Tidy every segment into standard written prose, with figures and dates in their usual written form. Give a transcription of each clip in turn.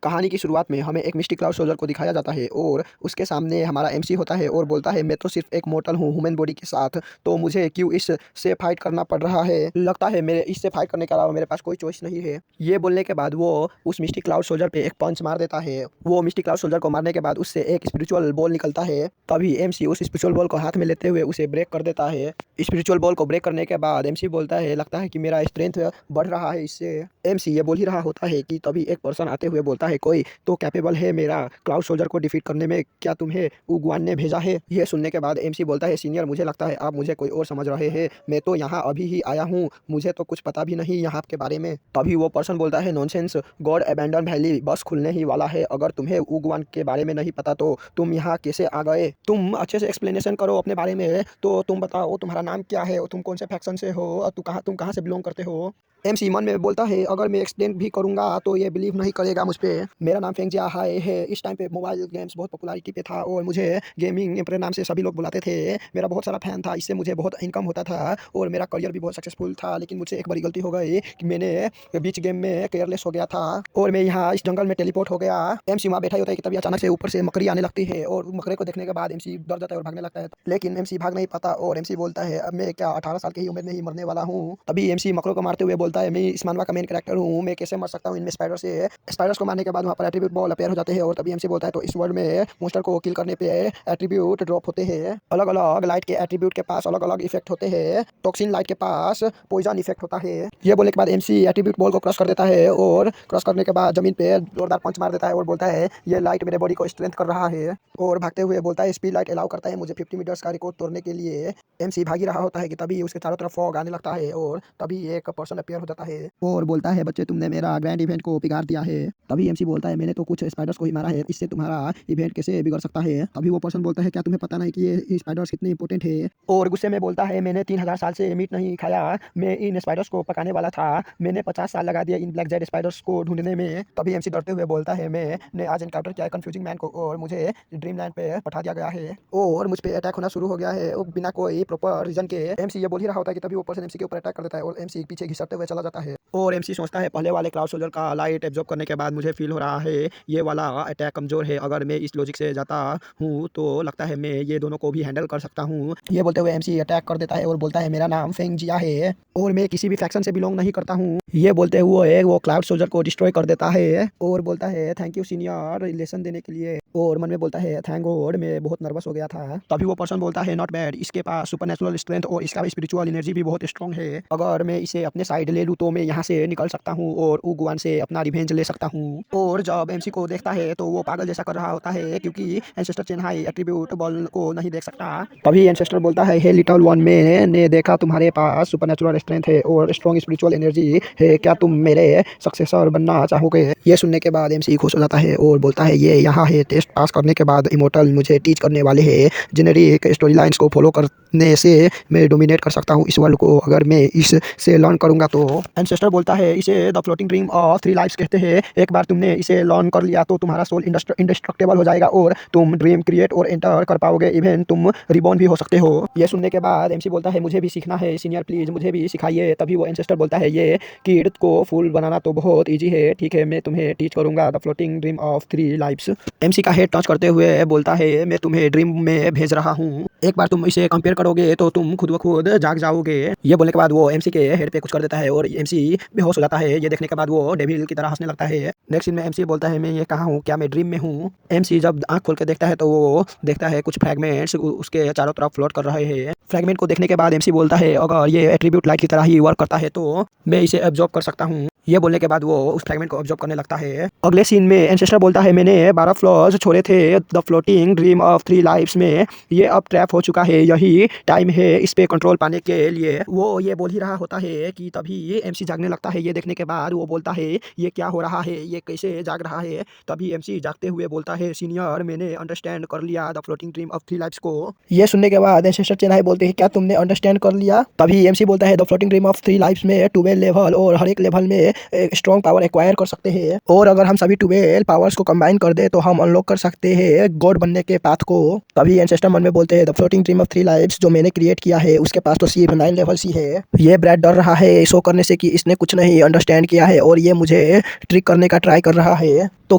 कहानी की शुरुआत में हमें एक मिस्टिक क्लाउड सोल्जर को दिखाया जाता है और उसके सामने हमारा एमसी होता है और बोलता है मैं तो सिर्फ एक मॉर्टल हूँ ह्यूमन बॉडी के साथ, तो मुझे क्यों इससे फाइट करना पड़ रहा है। लगता है मेरे इससे फाइट करने के अलावा मेरे पास कोई चॉइस नहीं है। ये बोलने के बाद वो उस मिस्टिक क्लाउड सोल्जर पे एक पंच मार देता है। वो मिस्टिक क्लाउड सोल्जर को मारने के बाद उससे एक स्पिरिचुअल बॉल निकलता है। तभी एमसी उस स्पिरिचुअल बॉल को हाथ में लेते हुए उसे ब्रेक कर देता है। स्पिरिचुअल बॉल को ब्रेक करने के बाद एमसी बोलता है लगता है कि मेरा स्ट्रेंथ बढ़ रहा है इससे। एमसी ये बोल ही रहा होता है कि तभी एक पर्सन आते हुए बोलता है कोई तो कैपेबल है मेरा क्लाउड सोल्जर को डिफीट करने में, क्या तुम्हें उगवान ने भेजा है। यह सुनने के बाद एमसी बोलता है सीनियर मुझे लगता है आप मुझे कोई और समझ रहे हैं, मैं तो यहाँ अभी ही आया हूँ, मुझे तो कुछ पता भी नहीं यहाँ के बारे में। तभी वो पर्सन बोलता है नॉनसेंस, गॉड अबैंडन वैली बस खुलने ही वाला है, अगर तुम्हें उगवान के बारे में नहीं पता तो तुम यहाँ कैसे आ गए। तुम अच्छे से एक्सप्लेनेशन करो अपने बारे में, तो तुम बताओ तुम्हारा नाम क्या है, तुम कौन से फैक्शन से हो और तुम कहाँ से बिलोंग करते हो। एमसी मन में बोलता है अगर मैं एक्सप्लेन भी करूंगा तो ये बिलीव नहीं करेगा मुझ पे। मेरा नाम फेंगजिया हाय है। इस टाइम पे मोबाइल गेम्स बहुत पॉपुलैरिटी पे था और मुझे गेमिंग एम्पर नाम से सभी लोग बुलाते थे। मेरा बहुत सारा फैन था, इससे मुझे बहुत इनकम होता था और मेरा करियर भी बहुत सक्सेसफुल था। लेकिन मुझसे एक बड़ी गलती हो गई कि मैंने बीच गेम में केयरलेस हो गया था और मैं यहाँ इस जंगल में टेलीपोर्ट हो गया। एमसी वहाँ बैठा ही होता है कि तभी अचानक से ऊपर से मकड़ी आने लगती है और मकड़े को देखने के बाद एमसी डर जाता है और भागने लगता है। लेकिन एमसी भाग नहीं पाता और एमसी बोलता है अब मैं क्या 18 साल की ही उम्र में ही मरने वाला हूँ। तभी एमसी मकड़ों को मारते हुए बोलता है मैं इस मानवा मेन कैरेक्टर हूँ, मैं कैसे मर सकता हूँ इनमें स्पाइडर से। स्पाइडर्स को मारने के बाद वहाँ पर एट्रीब्यूट बॉल अपेयर हो जाते हैं और तभी एमसी बोलता है तो इस वर्ल्ड में मोस्टर को किल करने पे एट्रीब्यूट ड्रॉप होते हैं। अलग अलग लाइट के एट्रीब्यूट के पास अलग अलग इफेक्ट होते हैं। टॉक्सिन लाइट के पास पॉइजन इफेक्ट होता है। ये बोलने के बाद एमसी एट्रीब्यूट बॉल को क्रश कर देता है और क्रश करने के बाद जमीन पे जोरदार पंच मार देता है और बोलता है ये लाइट मेरे बॉडी को स्ट्रेंथ कर रहा है और भागते हुए बोलता है स्पीड लाइट अलाउ करता है मुझे 50 मीटर्स का रिकॉर्ड तोड़ने के लिए। एमसी भाग ही रहा होता है कि तभी उसके चारों तरफ फॉग आने लगता है और तभी एक पर्सन अपियर हो जाता है और बोलता है बच्चे तुमने मेरा ग्रैंड इवेंट को बिगाड़ दिया है। तभी एमसी बोलता है मैंने तो कुछ स्पाइडर्स को ही मारा है, इससे तुम्हारा इवेंट कैसे बिगड़ सकता है। तभी वो पर्सन बोलता है क्या तुम्हें पता नहीं कि ये स्पाइडर्स कितने इंपॉर्टेंट है। और गुस्से में बोलता है मैंने 3000 साल से मीट नहीं खाया, मैं इन स्पाइडर्स को पकाने वाला था, मैंने 50 साल लगा दिया इन ब्लैक जेड स्पाइडर्स को ढूंढने में। तभी एमसी डरते हुए बोलता है मैंने आज एनकाउंटर किया कंफ्यूजिंग मैन को और मुझे ड्रीम लैंड पे पठा दिया गया है और मुझ पे अटैक होना शुरू हो गया है और बिना कोई प्रॉपर रीजन के। एमसी ये बोल ही रहा होता है कि तभी वो पर्सन एमसी के ऊपर अटैक कर देता है और एमसी पीछे घिसटते हुए चला जाता है और एमसी सोचता है पहले वाले क्लाउड सोल्जर का लाइट एब्जॉर्ब करने के बाद मुझे फील हो रहा है ये वाला अटैक कमजोर है, अगर मैं इस लॉजिक से जाता हूँ तो लगता है मैं ये दोनों को भी हैंडल कर सकता हूँ। ये बोलते हुए एमसी अटैक कर देता है और बोलता है मेरा नाम फेंगजिया है और मैं किसी भी फैक्शन से बिलोंग नहीं करता हूँ। ये बोलते हुए वो क्लाउड सोल्जर को डिस्ट्रॉय कर देता है और बोलता है थैंक यू सीनियर लेसन देने के लिए और मन में बोलता है थैंक गॉड मैं बहुत नर्वस हो गया था। तभी वो पर्सन बोलता है नॉट बैड, इसके पास सुपरनेचुरल स्ट्रेंथ और इसका स्पिरिचुअल एनर्जी भी बहुत स्ट्रॉन्ग है, अगर मैं इसे अपने साइड ले लूँ तो मैं यहाँ से निकल सकता हूँ और उगवान से अपना रिवेंज ले सकता हूँ। और जब एमसी को देखता है तो वो पागल जैसा कर रहा होता है क्योंकि एंसेस्टर चेन्हाई एट्रीब्यूट बॉल को नहीं देख सकता। तभी एंसेस्टर बोलता है हे लिटिल वन मैंने देखा तुम्हारे पास सुपरनेचुरल स्ट्रेंथ है और स्ट्रॉन्ग स्पिरिचुअल एनर्जी है, क्या तुम मेरे सक्सेसर बनना चाहोगे। ये सुनने के बाद एमसी खुश हो जाता है और बोलता है ये यहाँ है, टेस्ट पास करने के बाद इमोर्टल मुझे टीच करने वाले हैं, जेनेरिक स्टोरी लाइन्स को फॉलो करने से मैं डोमिनेट कर सकता हूँ इस वर्ल्ड को, अगर मैं इससे लर्न करूंगा तो। एंसेस्टर बोलता है इसे the floating dream of 3 lifes कहते हैं, एक बार तुमने इसे लर्न कर लिया तो तुम्हारा सोल इंडेस्ट्रक्टेबल हो जाएगा और तुम ड्रीम क्रिएट और एंटर कर पाओगे, इवन तुम रिबॉर्न भी हो सकते हो। ये सुनने के बाद एमसी बोलता है मुझे भी सीखना है सीनियर प्लीज मुझे भी सिखाइए। तभी वो एंसेस्टर बोलता है ये किड को फूल बनाना तो बहुत ईजी है, ठीक है मैं तुम्हें टीच करूंगा the floating dream of 3 lifes. MC का हेड टच करते हुए बोलता है मैं तुम्हें ड्रीम में भेज रहा हूँ, एक बार तुम इसे कंपेयर करोगे तो तुम खुद ब खुद जाग जाओगे। ये बोलने के बाद वो एमसी के हेड पे कुछ कर देता है और एमसी बेहोश हो जाता है। ये देखने के बाद वो डेविल की तरह हंसने लगता है। नेक्स्ट सीन में एमसी बोलता है मैं ये कहाँ हूँ, क्या मैं ड्रीम में हूँ। एमसी जब आंख खोल के देखता है तो वो देखता है कुछ फ्रैगमेंट्स उसके चारों तरफ फ्लोट कर रहे हैं। फ्रैगमेंट को देखने के बाद एमसी बोलता है अगर ये एट्रीब्यूट लाइट की तरह ही वर्क करता है तो मैं इसे एब्जॉर्ब कर सकता हूँ। ये बोलने के बाद वो उस फ्रैगमेंट को ऑब्जर्व करने लगता है। अगले सीन में एंसेस्टर बोलता है मैंने 12 फ्लॉज छोड़े थे the floating dream of 3 lifes में, ये अब ट्रैप हो चुका है, यही टाइम है इस पे कंट्रोल पाने के लिए। वो ये बोल ही रहा होता है कि तभी एमसी जागने लगता है। ये देखने के बाद वो बोलता है ये क्या हो रहा है, ये कैसे जाग रहा है। तभी एमसी जागते हुए बोलता है सीनियर मैंने अंडरस्टैंड कर लिया the floating dream of 3 lifes को। ये सुनने के बाद एंसेस्टर चेन्हाई बोलते हैं क्या तुमने अंडरस्टैंड कर लिया। तभी एमसी बोलता है the floating dream of 3 lifes में 12 लेवल और हर एक लेवल में स्ट्रॉन्ग पावर एक्वायर कर सकते हैं और अगर हम सभी 12 पावर्स को कंबाइन कर दे तो हम अनलॉक कर सकते हैं गॉड बनने के पाथ को। तभी एंसेस्टर मन में बोलते हैं the floating dream of 3 lifes जो मैंने क्रिएट किया है उसके पास तो सिर्फ 9 लेवल ही है। ये ब्रैड डर रहा है शो करने से कि इसने कुछ नहीं अंडरस्टैंड किया है और ये मुझे ट्रिक करने का ट्राई कर रहा है। तो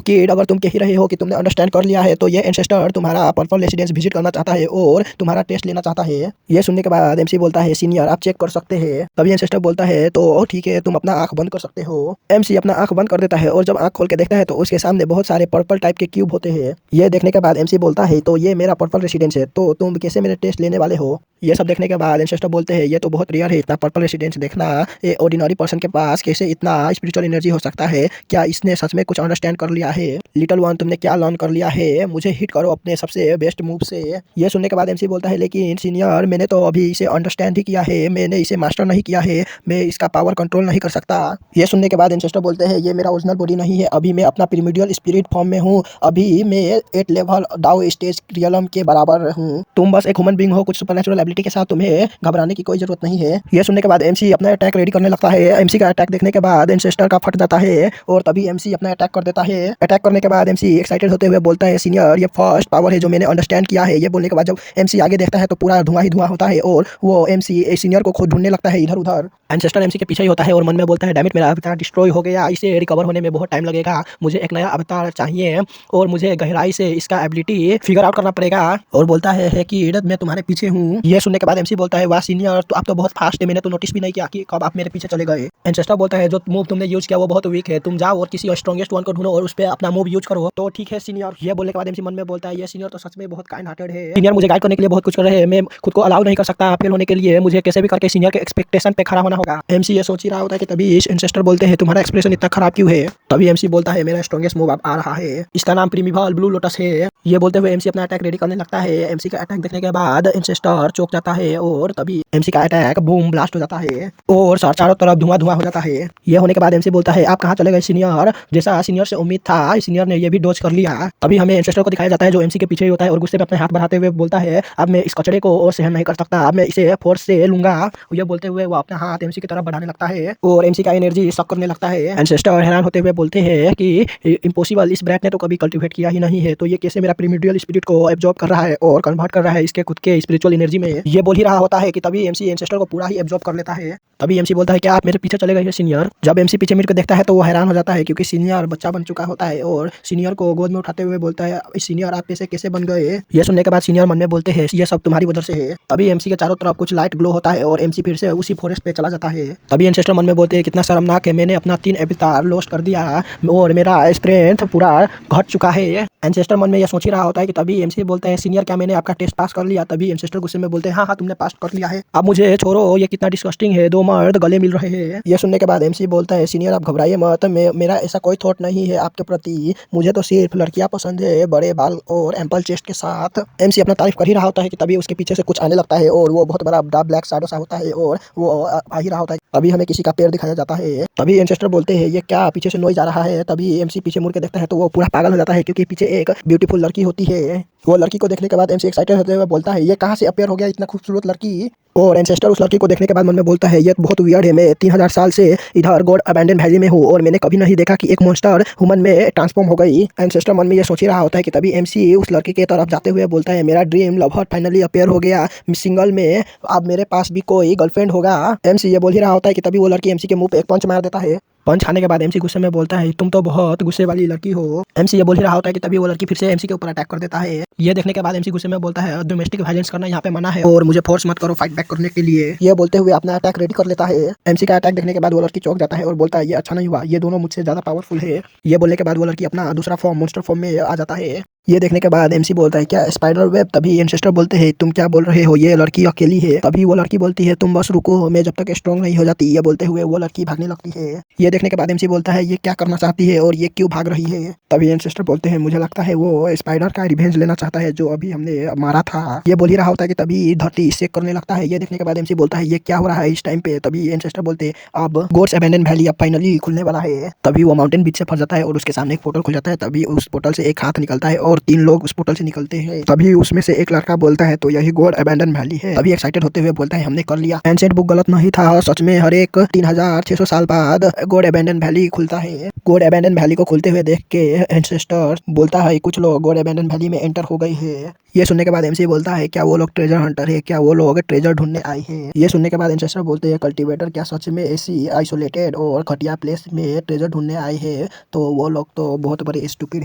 किड अगर तुम कह ही रहे हो कि तुमने अंडरस्टैंड कर लिया है तो ये एंसेस्टर तुम्हारा पर्पल रेसिडेंस विजिट करना चाहता है और तुम्हारा टेस्ट लेना चाहता है। ये सुनने के बाद एमसी बोलता है सीनियर आप चेक कर सकते हैं। तभी एंसेस्टर बोलता है तो ठीक है तुम अपना आंख बंद कर सकते हो। एमसी अपना आंख बंद कर देता है और जब आंख खोल के देखता है तो उसके सामने बहुत सारे पर्पल टाइप के क्यूब होते हैं। ये देखने के बाद एमसी बोलता है तो ये मेरा पर्पल रेसिडेंस है तो तुम कैसे मेरे टेस्ट लेने वाले हो। ये सब देखने के बाद एंसेस्टर बोलते हैं ये तो बहुत रेयर है इतना पर्पल रेसिडेंस देखना। ये ऑर्डिनरी पर्सन के पास कैसे इतना स्पिरिचुअल एनर्जी हो सकता है। क्या इसने सच में कुछ अंडरस्टैंड कर लिया है। लिटिल वन तुमने क्या लर्न कर लिया है। मुझे हिट करो अपने सबसे बेस्ट मूव से। ये सुनने के बाद एमसी बोलता है लेकिन सीनियर मैंने तो अभी इसे अंडरस्टैंड ही किया है मैंने इसे मास्टर नहीं किया है मैं इसका पावर कंट्रोल नहीं कर सकता। ये सुनने के बाद एंसेस्टर बोलते हैं ये मेरा ओरिजिनल बॉडी नहीं है अभी मैं अपना प्रीमिडियल स्पिरिट फॉर्म में हूँ। अभी मैं 8 लेवल डाउ स्टेज रियलम के बराबर हूँ। तुम बस एक ह्यूमन बीइंग हो कुछ सुपरनेचुरल एबिलिटी के साथ तुम्हें घबराने की कोई जरूरत नहीं है। ये सुनने के बाद एमसी अपना अटैक रेडी करने लगता है। एमसी का अटैक देखने के बाद एंसेस्टर का फट जाता है और तभी एमसी अपना अटैक कर देता है। अटैक करने के बाद एमसी एक्साइटेड होते हुए बोलता है सीनियर ये फर्स्ट पावर है जो मैंने अंडरस्टैंड किया है। ये बोलने के बाद जब एमसी आगे देखता है तो पूरा धुआं ही धुआं होता है और वो एमसी सीनियर को खुद ढूंढने लगता है इधर उधर। एंसेस्टर एमसी के पीछे ही होता है और मन में बोलता है डैम इट मेरा अवतार डिस्ट्रॉय हो गया इसे रिकवर होने में बहुत टाइम लगेगा मुझे एक नया अवतार चाहिए और मुझे गहराई से इसका एबिलिटी फिगर आउट करना पड़ेगा। और बोलता है कि मैं तुम्हारे पीछे हूँ। ये सुनने के बाद एमसी बोलता है वाह सीनियर तो आप तो बहुत फास्ट है मैंने तो नोटिस भी नहीं किया कि कब आप मेरे पीछे चले गए। एंसेस्टर बोलता है जो मूव तुमने यूज किया वो बहुत वीक है तुम जाओ और किसी स्ट्रॉन्गेस्ट वन को ढूंढो और उस पर अपना मूव यूज करो। तो ठीक है सीनियर। ये बोलने के बाद एमसी मन में बोलता है ये सीनियर तो सच में बहुत काइंड हार्टेड है। सीनियर मुझे गाइड करने के लिए बहुत कुछ कर रहे हैं मैं खुद को अलाउ नहीं कर सकता फेल होने के लिए मुझे कैसे भी करके सीनियर के एक्सपेक्टेशन पे खड़ा होना होगा। एमसी ये सोच ही रहा होता है कि तभी एंसेस्टर बोलते हैं तुम्हारा एक्सप्रेशन इतना खराब क्यों है। तभी एमसी बोलता है मेरा स्ट्रॉन्गेस्ट मूव अब आ रहा है इसका नाम प्रीमिवल ब्लू लोटस है। ये बोलते हुए एमसी अपना अटैक रेडी करने लगता है। एमसी का अटैक देखने के बाद एंसेस्टर चौंक जाता है और तभी एमसी का अटैक बूम ब्लास्ट हो जाता है और चारों तरफ धुआं धुआं हो जाता है। ये होने के बाद एमसी बोलता है आप कहाँ चले गए सीनियर। जैसा सीनियर से उम्मीद था सीनियर ने ये भी डॉज कर लिया। तभी हमें एंसेस्टर को दिखाया जाता है जो एमसी के पीछे ही होता है और गुस्से में अपने हाथ बढ़ाते हुए बोलता है अब मैं इस कचड़े को और सहन नहीं कर सकता अब मैं इसे फोर्स से लूंगा। ये बोलते हुए वो अपना हाथ एमसी की तरफ बढ़ाने लगता है और एमसी का एनर्जी सक करने लगता है। एंसेस्टर हैरान होते हुए बोलते हैं कि इम्पॉसिबल इस ब्रैट ने तो कभी कल्टीवेट किया ही नहीं है तो ये कैसे मेरा प्रीमिडियल स्पिरिट को एब्जॉर्ब कर रहा है और कन्वर्ट कर रहा है इसके खुद के स्पिरिचुअल एनर्जी में। ये बोल ही रहा होता है कि तभी एमसी एंसेस्टर को पूरा ही एब्जॉर्ब कर लेता है। तभी एमसी बोलता है कि आप मेरे पीछे चले गए सीनियर। जब एमसी पीछे मिलकर देखता है तो वो हैरान हो जाता है क्योंकि सीनियर बच्चा बन चुका होता है और सीनियर को गोद में उठाते हुए बोलता है सीनियर आप ऐसे कैसे बन गए। ये सुनने के बाद सीनियर मन में बोलते हैं ये सब तुम्हारी वजह से है। तभी एमसी के चारों तरफ कुछ लाइट ग्लो होता है और एमसी फिर से उसी फॉरेस्ट पे चला जाता है। तभी एंसेस्टर मन में बोलते हैं कितना शर्मनाक है मैंने अपना 3 अवतार लॉस्ट कर दिया और मेरा स्ट्रेंथ पूरा घट चुका है। एंसेस्टर मन में यह सोच ही रहा होता है कि तभी एमसी बोलते हैं सीनियर क्या मैंने आपका टेस्ट पास कर लिया। तभी एंसेस्टर गुस्से में बोलते हैं हाँ हाँ तुमने पास कर लिया है अब मुझे छोड़ो ये कितना डिस्गस्टिंग है 2 मर्द गले मिल रहे हैं। ये सुनने के बाद एमसी बोलता है सीनियर आप घबराइए मत मेरा ऐसा कोई थॉट नहीं है आपके प्रति मुझे तो सिर्फ लड़कियां पसंद है बड़े बाल और एम्पल चेस्ट के साथ। एमसी अपना तारीफ कर ही रहा होता है कि तभी उसके पीछे से कुछ आने लगता है और वो बहुत बड़ा ब्लैक शैडो सा होता है और वो आ ही रहा होता है। तभी हमें किसी का पैर दिखाया जाता है। तभी एंसेस्टर बोलते हैं ये क्या पीछे से नॉइज आ रहा है। तभी एमसी पीछे मुड़ के देखता है तो वो पूरा पागल हो जाता है क्योंकि पीछे एक ब्यूटीफुल लड़की होती है। वो लड़की को देखने के बाद एमसी एक्साइटेड होते हुए बोलता है ये कहाँ से अपीयर हो गया इतना खूबसूरत लड़की। और एंसेस्टर उस लड़की को देखने के बाद मन में बोलता है ये बहुत वियर्ड है मैं 3000 साल से इधर गॉड अबैंडन वैली में हूँ और मैंने कभी नहीं देखा कि एक मॉन्स्टर ह्यूमन में ट्रांसफॉर्म हो गई। एंसेस्टर मन में ये सोच ही रहा होता है कि तभी एमसी उस लड़की के तरफ जाते हुए बोलता है मेरा ड्रीम लवर फाइनली अपीयर हो गया सिंगल में अब मेरे पास भी कोई गर्लफ्रेंड होगा। एमसी ये बोल ही रहा होता है कि तभी वो लड़की एमसी के मुंह पे एक पंच मार देता है। पंच खाने के बाद एमसी गुस्से में बोलता है तुम तो बहुत गुस्से वाली लड़की हो। एमसी ये बोल ही रहा होता है कि तभी वो लड़की फिर से एमसी के ऊपर अटैक कर देता है। ये देखने के बाद एमसी गुस्से में बोलता है डोमेस्टिक वायलेंस करना यहाँ पे मना है और मुझे फोर्स मत करो फाइट बैक करने के लिए। ये बोलते हुए अपना अटैक रेडी कर लेता है। एमसी का अटैक देखने के बाद वो लड़की चौंक जाता है और बोलता है ये अच्छा नहीं हुआ ये दोनों मुझसे ज्यादा पावरफुल है। ये बोलने के बाद वो लड़की अपना दूसरा फॉर्म मॉन्स्टर फॉर्म में आ जाता है। ये देखने के बाद एमसी बोलता है क्या स्पाइडर वेब। तभी एंसेस्टर बोलते हैं तुम क्या बोल रहे हो ये लड़की अकेली है। तभी वो लड़की बोलती है तुम बस रुको मैं जब तक स्ट्रॉन्ग नहीं हो जाती। ये बोलते हुए वो लड़की भागने लगती है। ये देखने के बाद एमसी बोलता है ये क्या करना चाहती है और ये क्यों भाग रही है। तभी एंसेस्टर बोलते हैं मुझे लगता है वो स्पाइडर का रिवेंज लेना चाहता है जो अभी हमने मारा था। ये बोल ही रहा होता है कि तभी धरती शेक करने लगता है। ये देखने के बाद एमसी बोलता है ये क्या हो रहा है इस टाइम पे। तभी एंसेस्टर बोलते हैं अब गॉड्स अबैंडन वैली अब फाइनली खुलने वाला है। तभी वो माउंटेन बीच से फंस जाता है और उसके सामने एक पोर्टल खुल जाता है। तभी उस पोर्टल से एक हाथ निकलता है और 3 लोग उस पोर्टल से निकलते हैं। तभी उसमें से एक लड़का बोलता है तो यही गॉड अबैंडन वैली है। तभी एक्साइटेड होते हुए बोलता है हमने कर लिया एंशिएंट बुक गलत नहीं था सच में हर एक 3600 साल बाद गॉड अबैंडन वैली खुलता है। गॉड अबैंडन वैली को खुलते हुए देख के एंसेस्टर बोलता है कुछ लोग गॉड अबैंडन वैली में एंटर हो गए हैं। ये सुनने के बाद एमसी बोलता है, क्या वो लोग ट्रेजर हंटर है? क्या वो लोग ट्रेजर ढूंढने आए हैं? ये सुनने के बाद एंसेस्टर बोलते हैं, कल्टीवेटर क्या सच में ऐसी आइसोलेटेड और घटिया प्लेस में ट्रेजर ढूंढने आए हैं? तो वो लोग तो बहुत बड़े स्टूपिड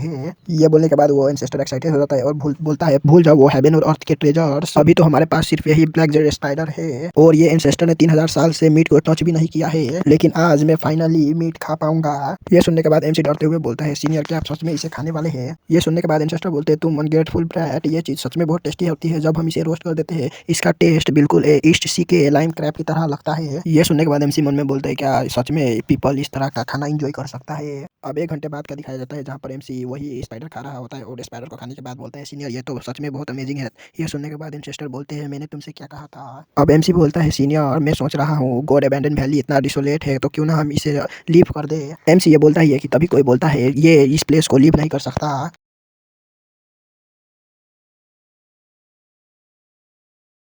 हैं। ये बोलने के बाद वो एंसेस्टर एक्साइटेड हो जाता है और बोलता है, भूल जाओ वो हेवन और अर्थ के ट्रेजर्स, अभी तो हमारे पास सिर्फ यही ब्लैक जेड स्पाइडर है और ये एंसेस्टर ने 3000 साल से मीट को टच भी नहीं किया है, लेकिन आज मैं फाइनली मीट खा पाऊंगा। ये सुनने के बाद एमसी डरते हुए बोलता है, सीनियर क्या आप सच में इसे खाने वाले हैं? ये सुनने के बाद एंसेस्टर बोलते हैं, तुम अनग्रेटफुल ब्रैट, ये चीज सच में बहुत टेस्टी होती है जब हम इसे रोस्ट कर देते हैं। इसका टेस्ट बिल्कुल ईस्ट सी के लाइम क्रैब की तरह लगता है। ये सुनने के बाद एमसी मन में बोलता है, क्या सच में पीपल इस तरह का खाना एंजॉय कर सकता है? अब 1 घंटे बाद का दिखाया जाता है जहाँ पर एमसी वही स्पाइडर खा रहा होता है और स्पाइडर को खाने के बाद बोलता है, सीनियर ये तो सच में बहुत अमेजिंग है। ये सुनने के बाद एंसेस्टर बोलते हैं, मैंने तुमसे क्या कहा था? अब एमसी बोलता है, सीनियर मैं सोच रहा हूँ गॉड अबैंडन वैली इतना डिसोलेट है तो क्यों ना हम इसे लीव कर दे। एमसी ये बोलता ही है कि तभी कोई बोलता है ये इस प्लेस को लीव नहीं कर सकता।